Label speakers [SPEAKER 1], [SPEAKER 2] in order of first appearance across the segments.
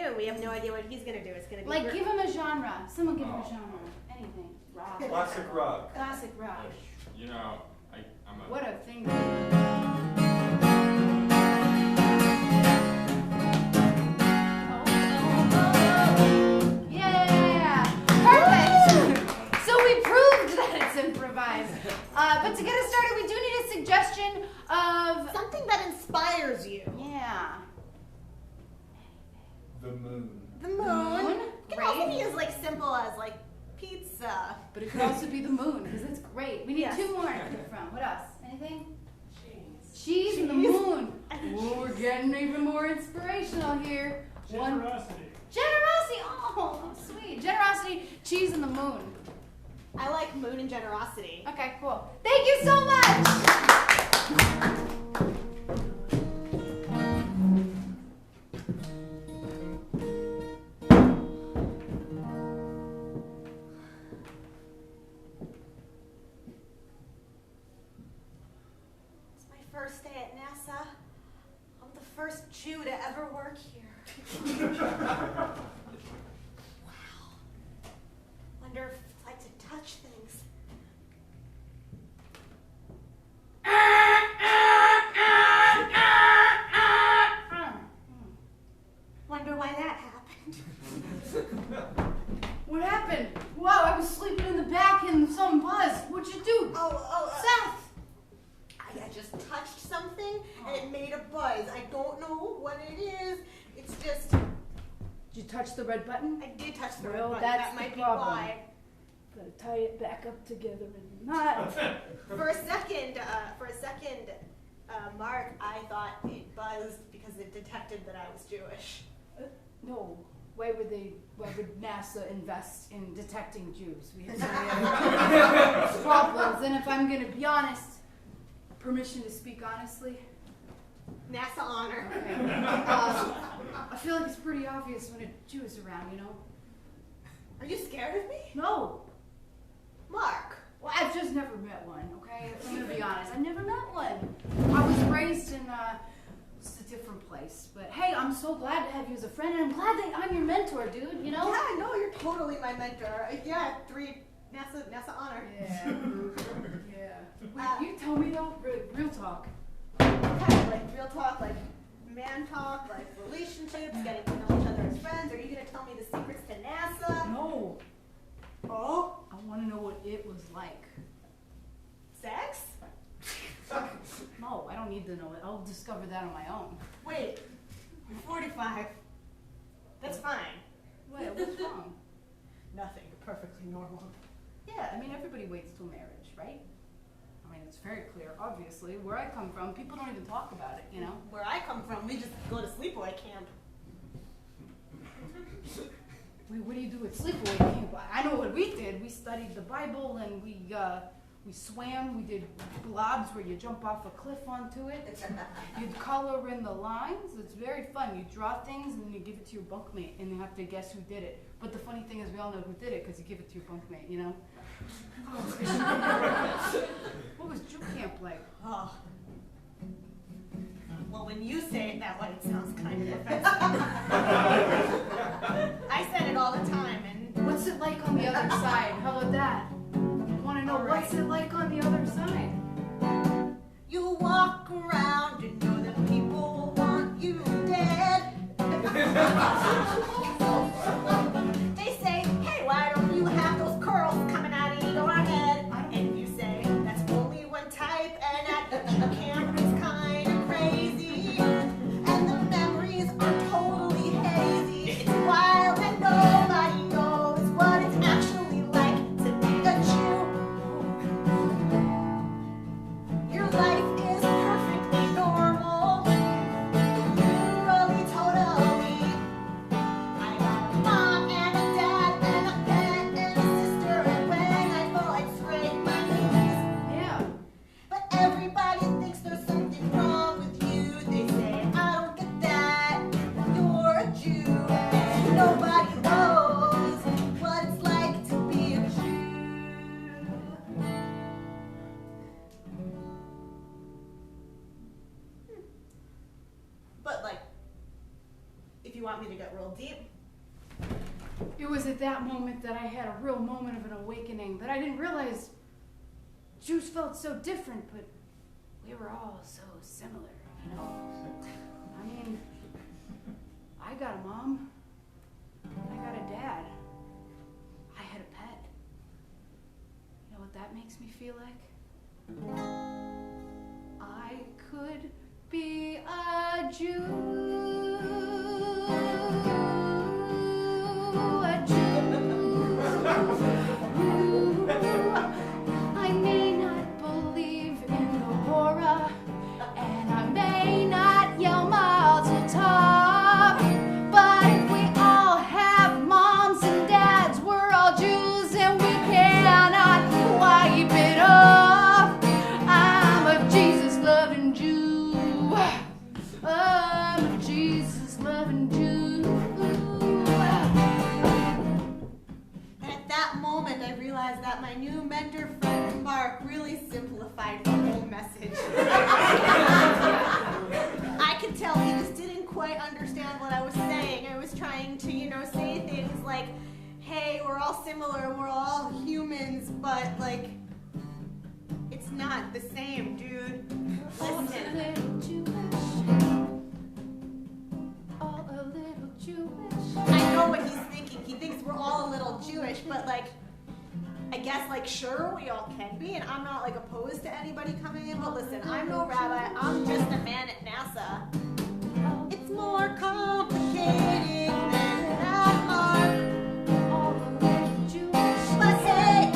[SPEAKER 1] do. We have no idea what he's gonna do. It's gonna be
[SPEAKER 2] like, give him a genre. Someone give him a genre. Anything. Rock.
[SPEAKER 3] Classic rock.
[SPEAKER 2] Classic rock.
[SPEAKER 4] You know, I'm a...
[SPEAKER 2] What a thing. Yeah! Perfect! So we proved that it's improvised. But to get us started, we do need a suggestion of...
[SPEAKER 1] something that inspires you.
[SPEAKER 2] Yeah.
[SPEAKER 3] The moon.
[SPEAKER 1] The moon. It can also
[SPEAKER 2] Great.
[SPEAKER 1] be as like simple as like pizza.
[SPEAKER 2] But it could also be the moon, because it's great. We need two more to pick from. What else? Anything? Cheese and the moon. Oh, we're getting even more inspirational here.
[SPEAKER 5] Generosity.
[SPEAKER 2] Generosity. Oh, sweet. Generosity, cheese, and the moon.
[SPEAKER 1] I like moon and generosity.
[SPEAKER 2] Okay, cool. Thank you so much.
[SPEAKER 1] It's my first day at NASA. I'm the first Jew to ever work here. Wow. Wonder if it's like to touch things. Wonder why that happened.
[SPEAKER 2] What happened? Wow, I was sleeping in the back and something buzzed. What'd you do? Seth!
[SPEAKER 1] I just touched something and it made a buzz. I don't know what it is. It's just...
[SPEAKER 2] Did you touch the red button?
[SPEAKER 1] I did touch the
[SPEAKER 2] Well,
[SPEAKER 1] red button.
[SPEAKER 2] that's
[SPEAKER 1] That
[SPEAKER 2] the
[SPEAKER 1] might be
[SPEAKER 2] problem.
[SPEAKER 1] why.
[SPEAKER 2] Gotta tie it back up together and not.
[SPEAKER 1] For a second, Mark, I thought it buzzed because it detected that I was Jewish.
[SPEAKER 2] No. Why would NASA invest in detecting Jews? We have so many other problems. And if I'm going to be honest, permission to speak honestly?
[SPEAKER 1] NASA honor.
[SPEAKER 2] Okay. I feel like it's pretty obvious when a Jew is around, you know?
[SPEAKER 1] Are you scared of me?
[SPEAKER 2] No.
[SPEAKER 1] Mark.
[SPEAKER 2] Well, I've just never met one, okay? I'm going to be honest. I've never met one. I was raised in just a different place. But hey, I'm so glad to have you as a friend, and I'm glad that I'm your mentor, dude, you know?
[SPEAKER 1] Yeah, I know, you're totally my mentor. Yeah, NASA honor.
[SPEAKER 2] Yeah. Yeah. Wait, you tell me though, real talk.
[SPEAKER 1] Okay, like real talk, like man talk, like relationships, getting to know each other as friends. Are you going to tell me the secrets to NASA?
[SPEAKER 2] No.
[SPEAKER 1] Oh?
[SPEAKER 2] I want to know what it was like.
[SPEAKER 1] Sex?
[SPEAKER 2] No, I don't need to know it. I'll discover that on my own.
[SPEAKER 1] Wait, you're 45. That's fine.
[SPEAKER 2] Wait, what's wrong?
[SPEAKER 1] Nothing, you're perfectly normal.
[SPEAKER 2] Yeah, I mean, everybody waits till marriage, right? I mean, it's very clear, obviously. Where I come from, people don't even talk about it, you know?
[SPEAKER 1] Where I come from, we just go to sleepaway camp.
[SPEAKER 2] Wait, what do you do at sleepaway camp? I know what we did. We studied the Bible, and we swam. We did blobs where you jump off a cliff onto it. You'd color in the lines. It's very fun. You draw things, and then you give it to your bunkmate, and you have to guess who did it. But the funny thing is, we all know who did it because you give it to your bunkmate, you know? What was Jew camp like?
[SPEAKER 1] Oh. Well, when you say it that way, it sounds kind of offensive. I said it all the time, and...
[SPEAKER 2] What's it like on the other side? How about that? I want to know, what's it like on the other side?
[SPEAKER 1] You walk around and know that people want you dead. They say, hey, why don't you have those curls coming out of your head? And you say, that's only one type, and at the Jew camp it's kind of crazy. And the memories are totally hazy. want me to get real deep?
[SPEAKER 2] It was at that moment that I had a real moment of an awakening, that I didn't realize Jews felt so different, but we were all so similar, you know? I mean, I got a mom, and I got a dad. I had a pet. You know what that makes me feel like? I could be a Jew. A Jew. I may not believe in the horror, and I may not yell mazel tov, but if we all have moms and dads, we're all Jews and we cannot wipe it off. I'm a Jesus-loving Jew. I'm a Jesus-loving Jew.
[SPEAKER 1] And at that moment, I realized that my new mentor friend Mark really simplified the whole message. I could tell he just didn't quite understand what I was saying. I was trying to, say things like, hey, we're all similar, we're all humans, but like, it's not the same, dude. Listen.
[SPEAKER 2] All a little Jewish.
[SPEAKER 1] I know what he's thinking. He thinks we're all a little Jewish, but like, I guess like sure we all can be, and I'm not like opposed to anybody coming in, but listen, I'm no rabbi, I'm just a man at NASA. It's more complicated than that, Mark.
[SPEAKER 2] All a little Jewish.
[SPEAKER 1] But hey,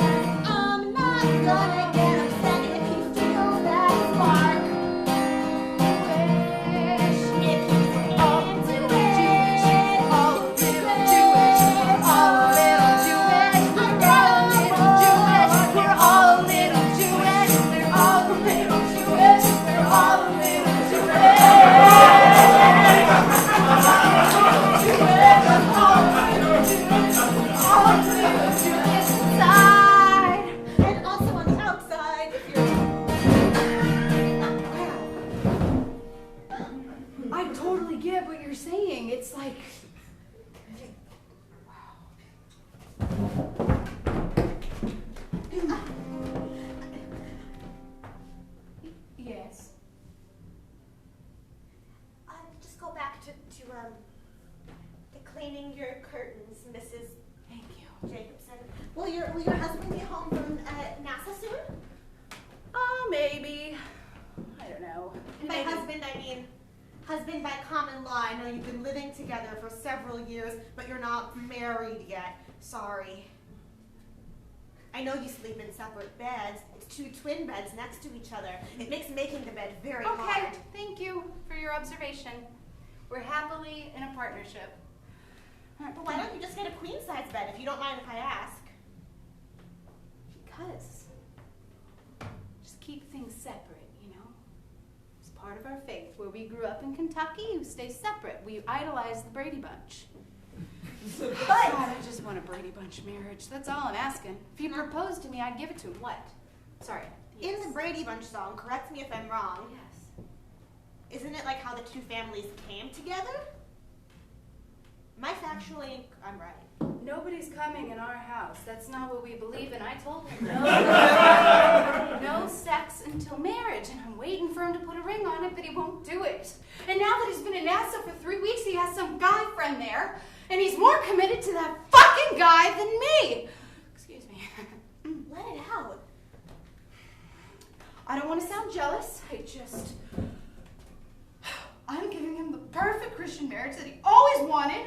[SPEAKER 1] I'm not gonna get upset if you feel that spark. If he's into it,
[SPEAKER 2] All a little Jewish. All a little Jewish. We're all a little Jewish. We're all a little Jewish. We're all a little Jewish. We're all a little inside.
[SPEAKER 1] and also on the outside, if you're.
[SPEAKER 2] I totally get what you're saying. It's like, yes.
[SPEAKER 1] Just go back to cleaning your curtains, Mrs.
[SPEAKER 2] Thank you.
[SPEAKER 1] Jacobson. Will your husband be home from NASA soon?
[SPEAKER 2] Oh, maybe. I don't know.
[SPEAKER 1] And by husband, I mean husband by common law. I know you've been living together for several years, but you're not married yet. Sorry. I know you sleep in separate beds. It's 2 twin beds next to each other. It makes making the bed very
[SPEAKER 2] Okay,
[SPEAKER 1] hard.
[SPEAKER 2] thank you for your observation. We're happily in a partnership.
[SPEAKER 1] But why don't you just get a queen size bed if you don't mind if I ask?
[SPEAKER 2] Because just keep things separate, you know? It's part of our faith. Where we grew up in Kentucky, you stay separate. We idolize the Brady Bunch. God, I just want a Brady Bunch marriage. That's all I'm asking. If he proposed to me, I'd give it to him. What? Sorry.
[SPEAKER 1] In
[SPEAKER 2] Yes.
[SPEAKER 1] the Brady Bunch song, correct me if I'm wrong,
[SPEAKER 2] Yes.
[SPEAKER 1] isn't it like how the 2 families came together? Am I factually, I'm right.
[SPEAKER 2] Nobody's coming in our house. That's not what we believe in. I told him no sex until marriage, and I'm waiting for him to put a ring on it, but he won't do it. And now that he's been in NASA for 3 weeks, he has some guy friend there, and he's more committed to that fucking guy than me. Excuse me.
[SPEAKER 1] Let it out.
[SPEAKER 2] I don't want to sound jealous. I'm giving him the perfect Christian marriage that he always wanted,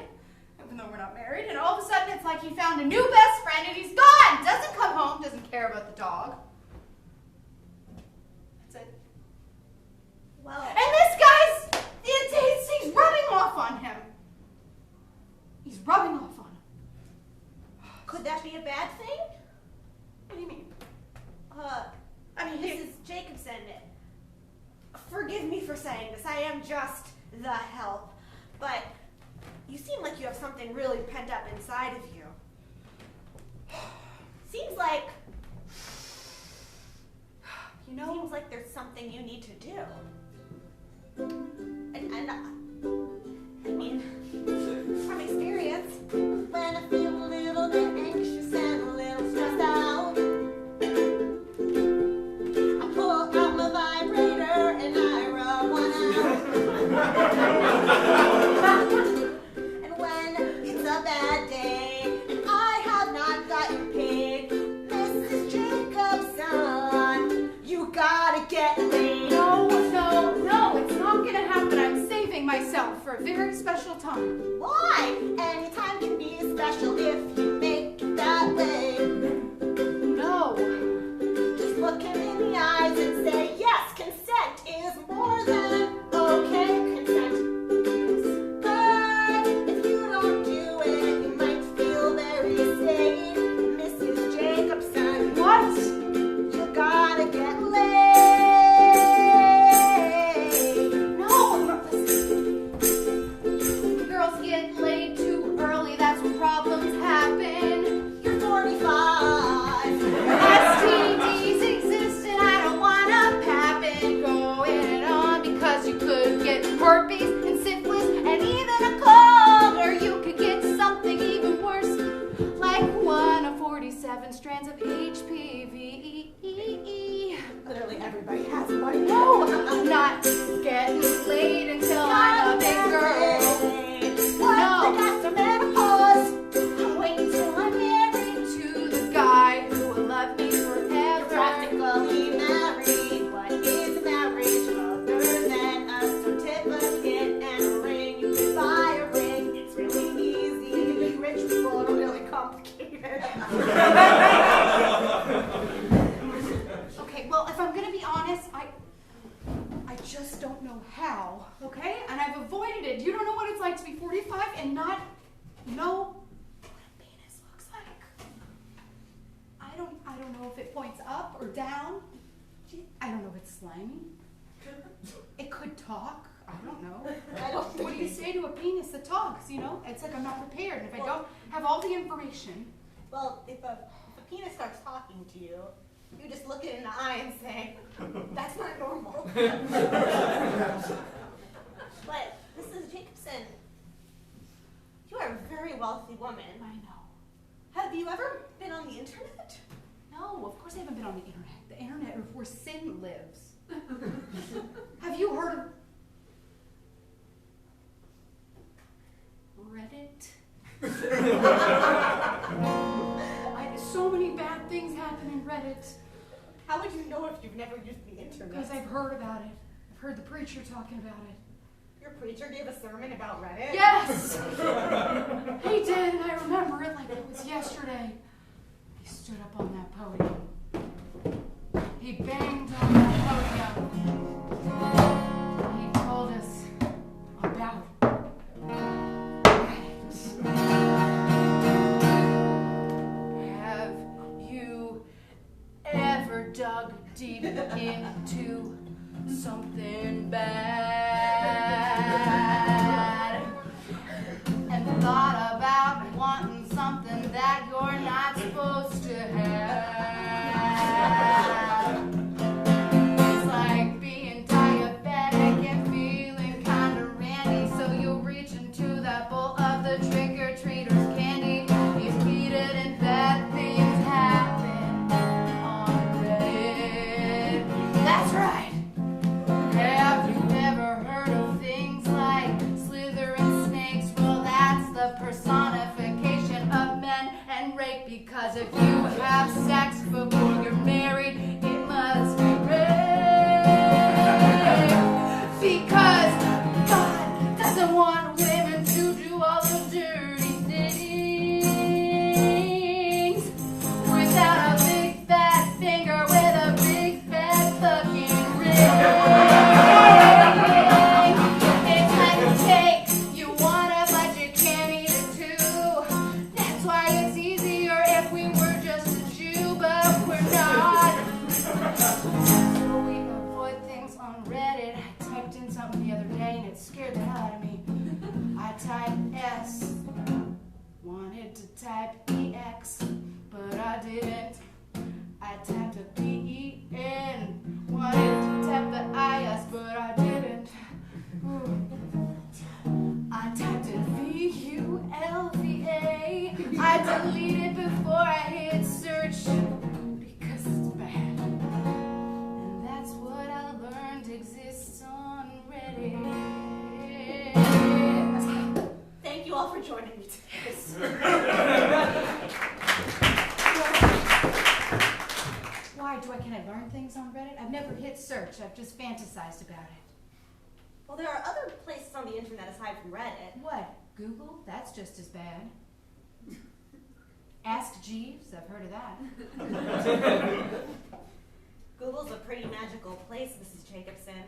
[SPEAKER 2] even though we're not married, and all of a sudden it's like he found a new best friend and he's gone! Doesn't come home, doesn't care about the dog. That's it.
[SPEAKER 1] Well,
[SPEAKER 2] And this guy's, he's rubbing off on him. He's rubbing off on him.
[SPEAKER 1] could that be a bad thing?
[SPEAKER 2] What do you mean?
[SPEAKER 1] Mrs. Jacobson, forgive me for saying this. I am just the help, but you seem like you have something really pent up inside of you. Seems like there's something you need to do. And I mean, a bad day, and I have not gotten paid. Mrs. Jacobson, you gotta get laid.
[SPEAKER 2] No, it's not gonna happen. I'm saving myself for a very special time.
[SPEAKER 1] Why? Any time can be special if you make it that way.
[SPEAKER 2] No.
[SPEAKER 1] Just look him in the eyes and say, yes, consent is more than okay. Consent is good. If you don't do it, you might feel very safe. Mrs. Jacobson,
[SPEAKER 2] What?
[SPEAKER 1] you gotta get laid.
[SPEAKER 2] No, listen. Girls get laid too early. That's when problems happen.
[SPEAKER 1] You're 45.
[SPEAKER 2] STDs exist and I don't wanna pap it. Going on because you could get herpes and syphilis and even a cold, or you could get something even worse, like one of 47 strands of HPV.
[SPEAKER 1] Literally everybody has one.
[SPEAKER 2] No, I'm not getting laid until I'm a big girl.
[SPEAKER 1] What?
[SPEAKER 2] No.
[SPEAKER 1] I got some menopause.
[SPEAKER 2] I'm waiting till I'm married to the guy who will love me
[SPEAKER 1] You're
[SPEAKER 2] forever.
[SPEAKER 1] practically married. What is marriage other than a certificate and a ring? You can buy a ring. It's really easy. Really rich people are really complicated.
[SPEAKER 2] Okay, well, if I'm gonna be honest, I just don't know how, okay? And I've avoided it. You don't know what it's like to be 45 and not know what a penis looks like. I don't know if it points up or down. I don't know if it's slimy. It could talk. I don't know.
[SPEAKER 1] I don't think
[SPEAKER 2] What do you say to a penis that talks, you know? It's like I'm not prepared. And if I don't have all the information,
[SPEAKER 1] Well, if a penis starts talking to you, you just look it in the eye and say, that's not normal. But, Mrs. Jacobson, you are a very wealthy woman.
[SPEAKER 2] I know.
[SPEAKER 1] Have you ever been on the internet?
[SPEAKER 2] No, of course I haven't been on the internet. The internet is where sin lives. Have you heard of Reddit? So many bad things happen in Reddit
[SPEAKER 1] How would you know if you've never used the internet?
[SPEAKER 2] because I've heard about it. I've heard the preacher talking about it.
[SPEAKER 1] Your preacher gave a sermon about Reddit?
[SPEAKER 2] Yes! He did, and I remember it like it was yesterday. He stood up on that podium. He banged on that podium. He told us about Reddit. Have you ever dug deep into something bad and thought about wanting something that you're not supposed to have? It's like being diabetic and feeling kind of randy, so you'll reach into that bowl of the trick-or-treater's candy. You eat it and bad things happen on Reddit. That's right. Have you ever heard of things like slithering snakes? Well, that's the personification of men and rape, because if you have sex before you're married, it must be rape. Because God doesn't want women to do all the dirty things without a big fat finger with a big fat fucking ring. It's like a cake, you want it but you can't eat it too. That's why it's easier if we were just a Jew, but we're not. So we avoid things on Reddit. I typed in something the other day and it scared the hell out of me. I typed S, wanted to type EX, but I didn't. I typed a PEN, wanted to type the IS, but I didn't. I typed in VULVA. I deleted before I hit search because it's bad. And that's what I learned exists on Reddit.
[SPEAKER 1] Thank you all for joining me it is.
[SPEAKER 2] Why? Can I learn things on Reddit? I've never hit search. I've just fantasized about it.
[SPEAKER 1] Well, there are other places on the internet aside from Reddit.
[SPEAKER 2] What? Google? That's just as bad. Ask Jeeves? I've heard of that.
[SPEAKER 1] Google's a pretty magical place, Mrs. Jacobson.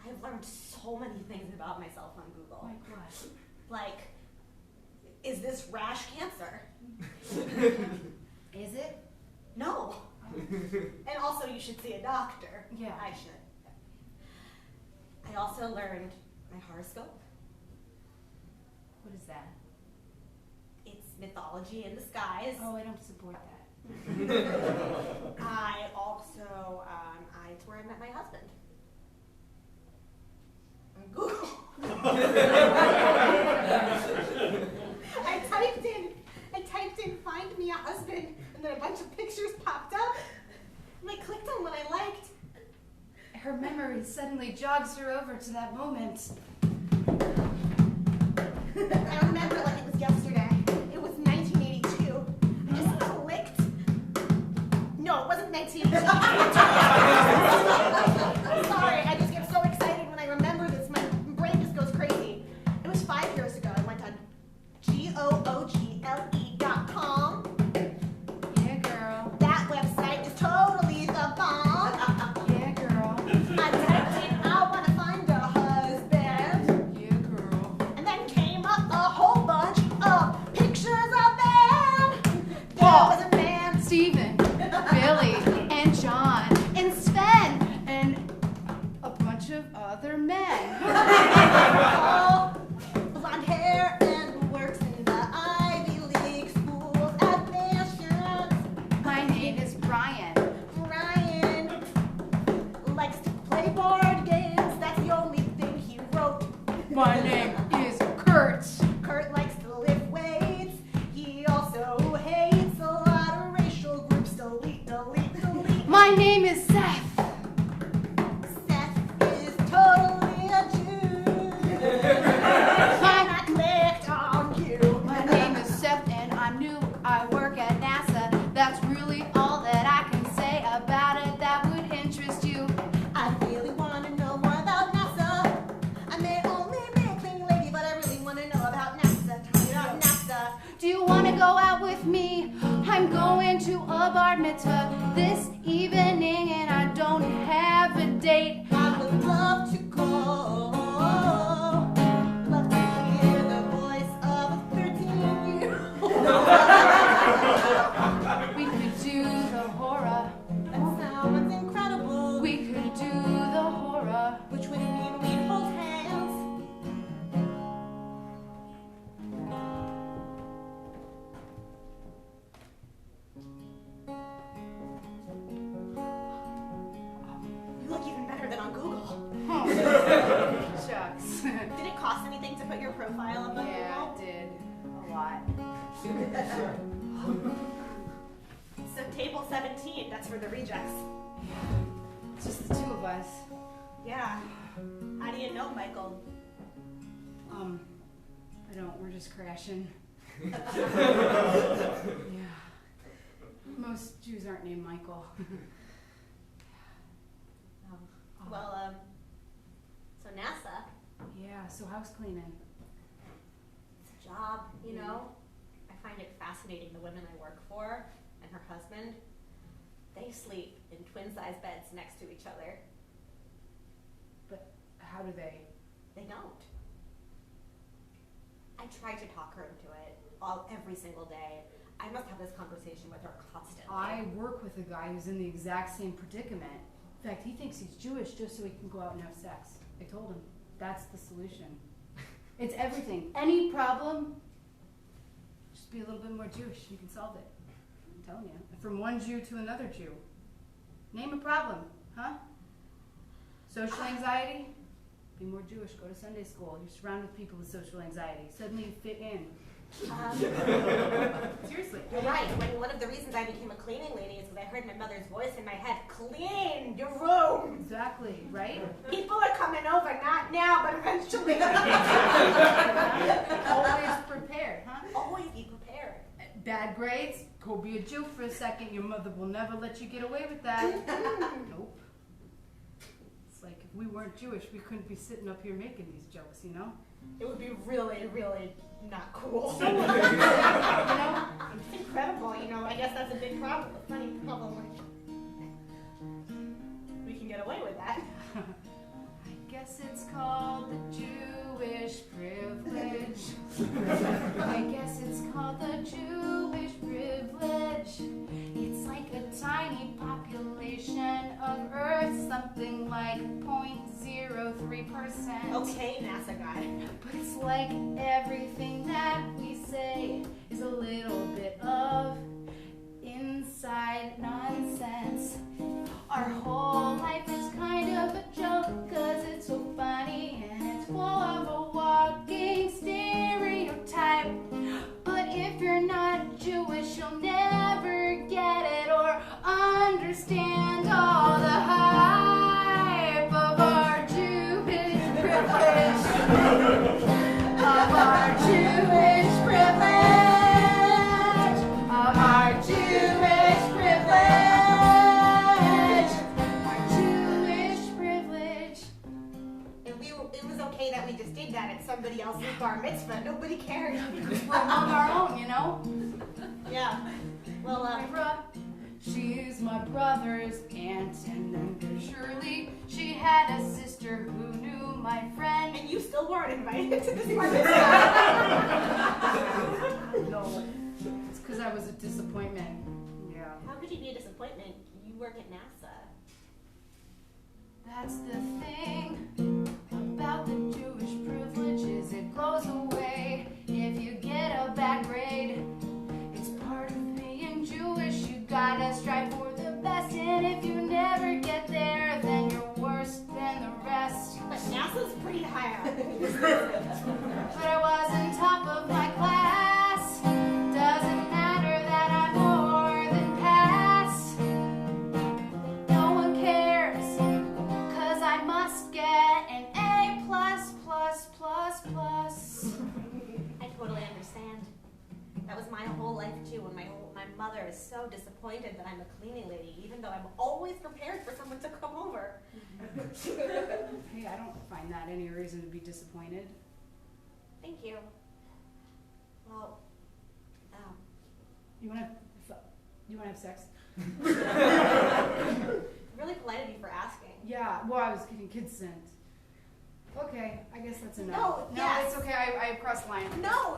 [SPEAKER 1] I have learned so many things about myself on Google.
[SPEAKER 2] Like what?
[SPEAKER 1] Like, is this rash cancer?
[SPEAKER 2] Is it?
[SPEAKER 1] No. And also, you should see a doctor.
[SPEAKER 2] Yeah.
[SPEAKER 1] I should. I also learned my horoscope.
[SPEAKER 2] What is that?
[SPEAKER 1] It's mythology in disguise.
[SPEAKER 2] Oh, I don't support that.
[SPEAKER 1] I also, it's where I met my husband. On Google. I typed in find me a husband, and then a bunch of pictures popped up, and I clicked on what I liked.
[SPEAKER 2] Her memory suddenly jogs her over to that moment.
[SPEAKER 1] I remember like it was yesterday. It was 1982. I just clicked. No, it wasn't 1982. I'm sorry, I just get so excited when I remember this. My brain just goes crazy. It was 5 years ago. I went on google.com.
[SPEAKER 2] Yeah, girl.
[SPEAKER 1] That website is totally the bomb.
[SPEAKER 2] Yeah, girl.
[SPEAKER 1] I typed in, I want to find a husband.
[SPEAKER 2] Yeah, girl.
[SPEAKER 1] And then came up a whole bunch of pictures of them. There was a man.
[SPEAKER 2] Stephen, Billy, and John, and Sven, and a bunch of other men.
[SPEAKER 1] All blonde hair and who works in the Ivy League schools admissions.
[SPEAKER 2] My name is Brian.
[SPEAKER 1] Ryan likes to play board games. That's the only thing he wrote.
[SPEAKER 2] My name is Kurt.
[SPEAKER 1] Kurt likes to lift weights. He also hates a lot of racial groups. Delete, delete, delete.
[SPEAKER 2] My name is Seth.
[SPEAKER 1] Seth is totally a Jew. And I clicked on you.
[SPEAKER 2] My name is Seth, and I'm new. I work at NASA. That's really all that I can say about it that would interest you.
[SPEAKER 1] I really want to know more about NASA. I may only be a cleaning lady, but I really want to know about NASA. Tell me about NASA.
[SPEAKER 2] Do you want to go out with me? I'm going to a bar mitzvah this evening, and I don't have a date.
[SPEAKER 1] I would love to go. Love to hear the voice of a 13-year-old.
[SPEAKER 2] We could do the horror.
[SPEAKER 1] That sounds incredible.
[SPEAKER 2] We could do the horror.
[SPEAKER 1] Which would mean we'd hold hands. You look even better than on Google.
[SPEAKER 2] Shucks.
[SPEAKER 1] Did it cost anything to put your profile up on
[SPEAKER 2] Yeah,
[SPEAKER 1] Google?
[SPEAKER 2] it did. A lot.
[SPEAKER 1] So table 17, that's for the rejects.
[SPEAKER 2] It's just the two of us.
[SPEAKER 1] Yeah. How do you know, Michael?
[SPEAKER 2] I don't. We're just crashing. Yeah. Most Jews aren't named Michael.
[SPEAKER 1] Well, so NASA,
[SPEAKER 2] Yeah, so house cleaning.
[SPEAKER 1] it's a job, you know. I find it fascinating the women I work for and her husband, they sleep in twin-size beds next to each other.
[SPEAKER 2] But how do they?
[SPEAKER 1] They don't. I try to talk her into it every single day. I must have this conversation with her constantly.
[SPEAKER 2] I work with a guy who's in the exact same predicament. In fact, he thinks he's Jewish just so he can go out and have sex. I told him that's the solution. It's everything. Any problem, just be a little bit more Jewish. You can solve it. I'm telling you. From one Jew to another Jew. Name a problem, huh? Social anxiety? Be more Jewish. Go to Sunday school. You're surrounded with people with social anxiety. Suddenly you fit in. Seriously.
[SPEAKER 1] You're right. One of the reasons I became a cleaning lady is because I heard my mother's voice in my head, clean your room.
[SPEAKER 2] Exactly, right?
[SPEAKER 1] People are coming over, not now, but eventually.
[SPEAKER 2] Always prepared, huh?
[SPEAKER 1] Always be prepared.
[SPEAKER 2] Bad grades, go be a Jew for a second. Your mother will never let you get away with that. Nope. It's like if we weren't Jewish, we couldn't be sitting up here making these jokes, you know?
[SPEAKER 1] It would be really, really not cool.
[SPEAKER 2] You know?
[SPEAKER 1] It's incredible, you know. I guess that's a big problem, a funny problem. We can get away with that.
[SPEAKER 2] I guess it's called the Jewish privilege. I guess it's called the Jewish privilege. It's like a tiny population of Earth, something like 0.03%.
[SPEAKER 1] Okay, NASA guy.
[SPEAKER 2] But it's like everything that we say is a little bit of inside nonsense. Our whole life is kind of a joke, 'cause it's so funny and it's full of a walking stereotype. But if you're not Jewish, you'll never get it or understand all the hype of our Jewish privilege. Of our Jewish privilege. Of our Jewish privilege. Our Jewish privilege.
[SPEAKER 1] And it was okay that we just did that at somebody else's bar mitzvah. Nobody cared.
[SPEAKER 2] We're among our own, you know?
[SPEAKER 1] Yeah. Well,
[SPEAKER 2] She's my brother's aunt, and under Shirley, she had a sister who knew my friend.
[SPEAKER 1] and you still weren't invited to this bar mitzvah.
[SPEAKER 2] No, it's because I was a disappointment. Yeah.
[SPEAKER 1] How could you be a disappointment? You work at NASA.
[SPEAKER 2] That's the thing about the Jewish privileges. It goes away if you get a bad grade. It's part of being Jewish. You gotta strive for the best, and if you never get there, then you're worse than the rest.
[SPEAKER 1] But NASA's pretty high up.
[SPEAKER 2] But I was on top of my class. Doesn't matter that I'm more than pass. No one cares, 'cause I must get an A plus plus plus plus.
[SPEAKER 1] I totally understand. That was my whole life too, and my mother is so disappointed that I'm a cleaning lady, even though I'm always prepared for someone to come over.
[SPEAKER 2] Hey, I don't find that any reason to be disappointed.
[SPEAKER 1] Thank you. Well,
[SPEAKER 2] You wanna have sex?
[SPEAKER 1] really polite of you for asking.
[SPEAKER 2] Yeah, well, I was getting consent. Okay, I guess that's enough.
[SPEAKER 1] No, yes.
[SPEAKER 2] It's okay, I crossed the line.
[SPEAKER 1] No.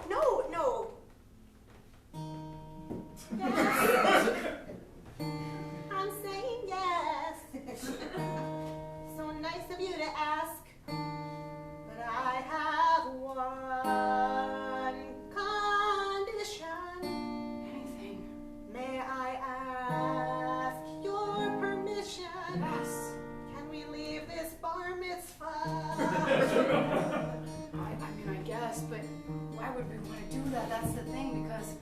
[SPEAKER 1] Yes. I'm saying yes. So nice of you to ask, but I have one condition.
[SPEAKER 2] Anything.
[SPEAKER 1] May I ask your permission?
[SPEAKER 2] Yes.
[SPEAKER 1] Can we leave this bar mitzvah?
[SPEAKER 2] I mean, I guess, but why would we want to do that? That's the thing, because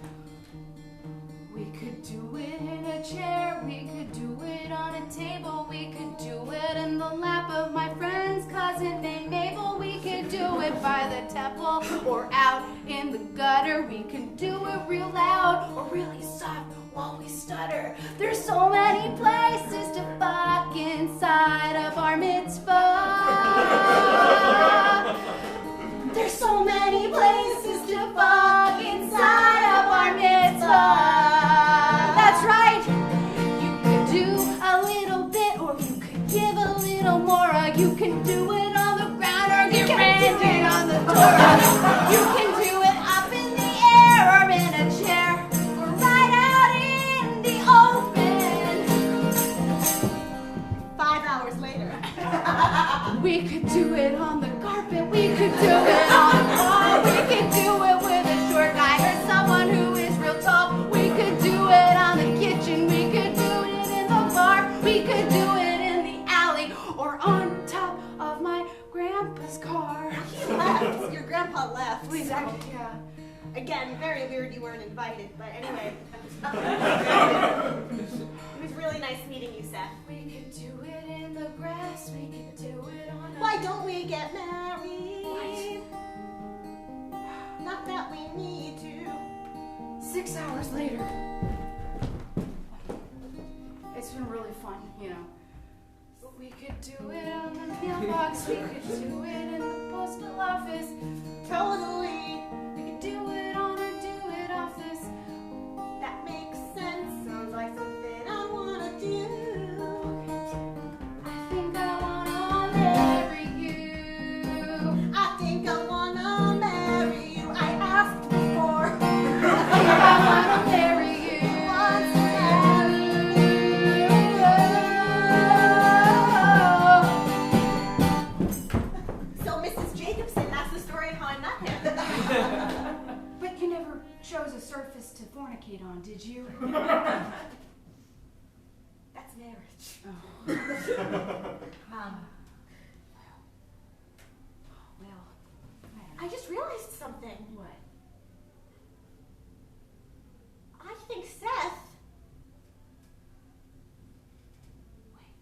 [SPEAKER 2] we could do it in a chair, we could do it on a table, we could do it in the lap of my friend's cousin named Mabel, we could do it by the temple or out in the gutter, we could do it real loud or really soft while we stutter. There's so many places to fuck inside of our mitzvah. There's so many places to fuck inside of our mitzvah. That's right. You could do a little bit, or you could give a little more. You can do it on the ground, or get rented on the Torah. You can do it up in the air, or in a chair, or right out in the open.
[SPEAKER 1] 5 hours later.
[SPEAKER 2] We could do it on the carpet, we could do it on the wall, we could do it with a short guy or someone who is real tall. We could do it on the kitchen, we could do it in the bar, we could do it in the alley, or on top of my grandpa's car.
[SPEAKER 1] He left. Your grandpa left.
[SPEAKER 2] Exactly, yeah.
[SPEAKER 1] again, very weird you weren't invited, but anyway. It was really nice meeting you, Seth.
[SPEAKER 2] We could do it in the grass, we could do it on a...
[SPEAKER 1] Why don't we get married? Not that we need to.
[SPEAKER 2] 6 hours later. It's been really fun, you know. But we could do it on the mailbox, we could do it in the postal office.
[SPEAKER 1] Totally.
[SPEAKER 2] We could do it on or do it off this.
[SPEAKER 1] That makes sense. Sounds like something I wanna do.
[SPEAKER 2] I think I wanna marry you.
[SPEAKER 1] I think I wanna marry you. I asked before.
[SPEAKER 2] I think I wanna marry you.
[SPEAKER 1] Wants to marry you. So, Mrs. Jacobson, that's the story of how I met him.
[SPEAKER 2] But you never chose a surface to fornicate on, did you?
[SPEAKER 1] That's marriage.
[SPEAKER 2] Oh. Well,
[SPEAKER 1] I just realized something.
[SPEAKER 2] what?
[SPEAKER 1] I think Seth.
[SPEAKER 2] Wait.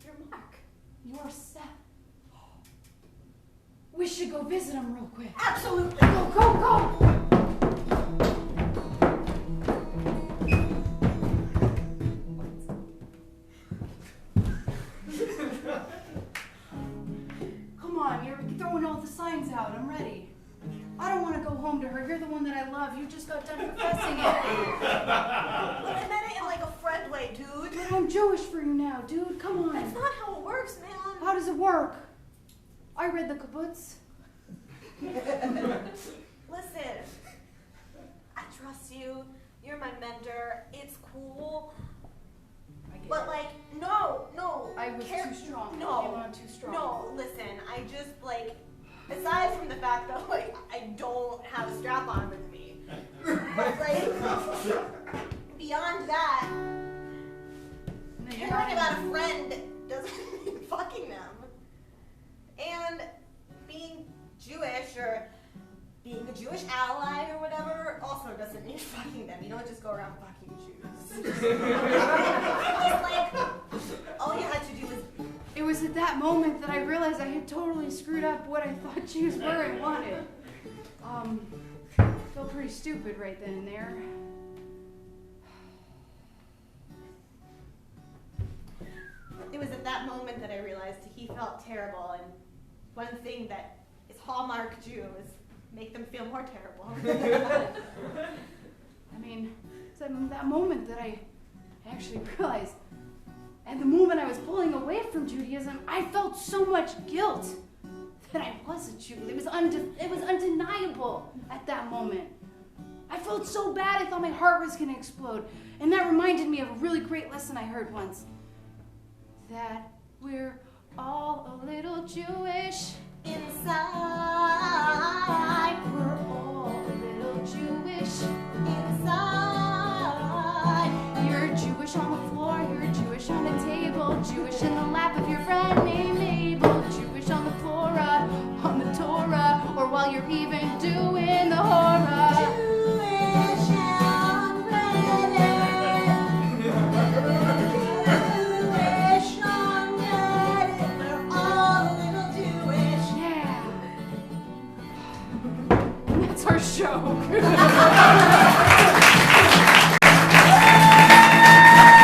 [SPEAKER 1] You're Mark.
[SPEAKER 2] You're Seth. We should go visit him real quick.
[SPEAKER 1] Absolutely.
[SPEAKER 2] Go, go, go! Come on, you're throwing all the signs out. I'm ready. I don't want to go home to her. You're the one that I love. You just got done professing it.
[SPEAKER 1] But I meant it in like a friend way, dude.
[SPEAKER 2] But I'm Jewish for you now, dude. Come on.
[SPEAKER 1] That's not how it works, man.
[SPEAKER 2] How does it work? I read the kibbutz.
[SPEAKER 1] Listen, I trust you. You're my mentor. It's cool.
[SPEAKER 2] I get
[SPEAKER 1] But
[SPEAKER 2] it.
[SPEAKER 1] like, no.
[SPEAKER 2] I was too strong.
[SPEAKER 1] No.
[SPEAKER 2] You were too strong.
[SPEAKER 1] No, listen, I just like, aside from the fact that like, I don't have a strap on with me. But like, beyond that,
[SPEAKER 2] No, you're
[SPEAKER 1] caring
[SPEAKER 2] not
[SPEAKER 1] about a friend doesn't mean fucking them. And being Jewish or being a Jewish ally or whatever also doesn't mean fucking them. You don't just go around fucking Jews. Just like, all you had to do was...
[SPEAKER 2] It was at that moment that I realized I had totally screwed up what I thought Jews were and wanted. Felt pretty stupid right then and there.
[SPEAKER 1] It was at that moment that I realized he felt terrible, and one thing that is hallmark Jews make them feel more terrible.
[SPEAKER 2] I mean, it's at that moment that I actually realized, and the moment I was pulling away from Judaism, I felt so much guilt that I was a Jew. It was undeniable at that moment. I felt so bad, I thought my heart was going to explode. And that reminded me of a really great lesson I heard once. That we're all a little Jewish
[SPEAKER 1] Inside,
[SPEAKER 2] We're all a little Jewish
[SPEAKER 1] inside.
[SPEAKER 2] You're Jewish on the floor, you're Jewish on the table, Jewish in the lap of your friend named Mabel, Jewish on the flora, on the Torah, or while you're even doing the horror.
[SPEAKER 1] Jewish on Reddit. Jewish on Reddit. We're all a little Jewish.
[SPEAKER 2] Yeah. And that's our show.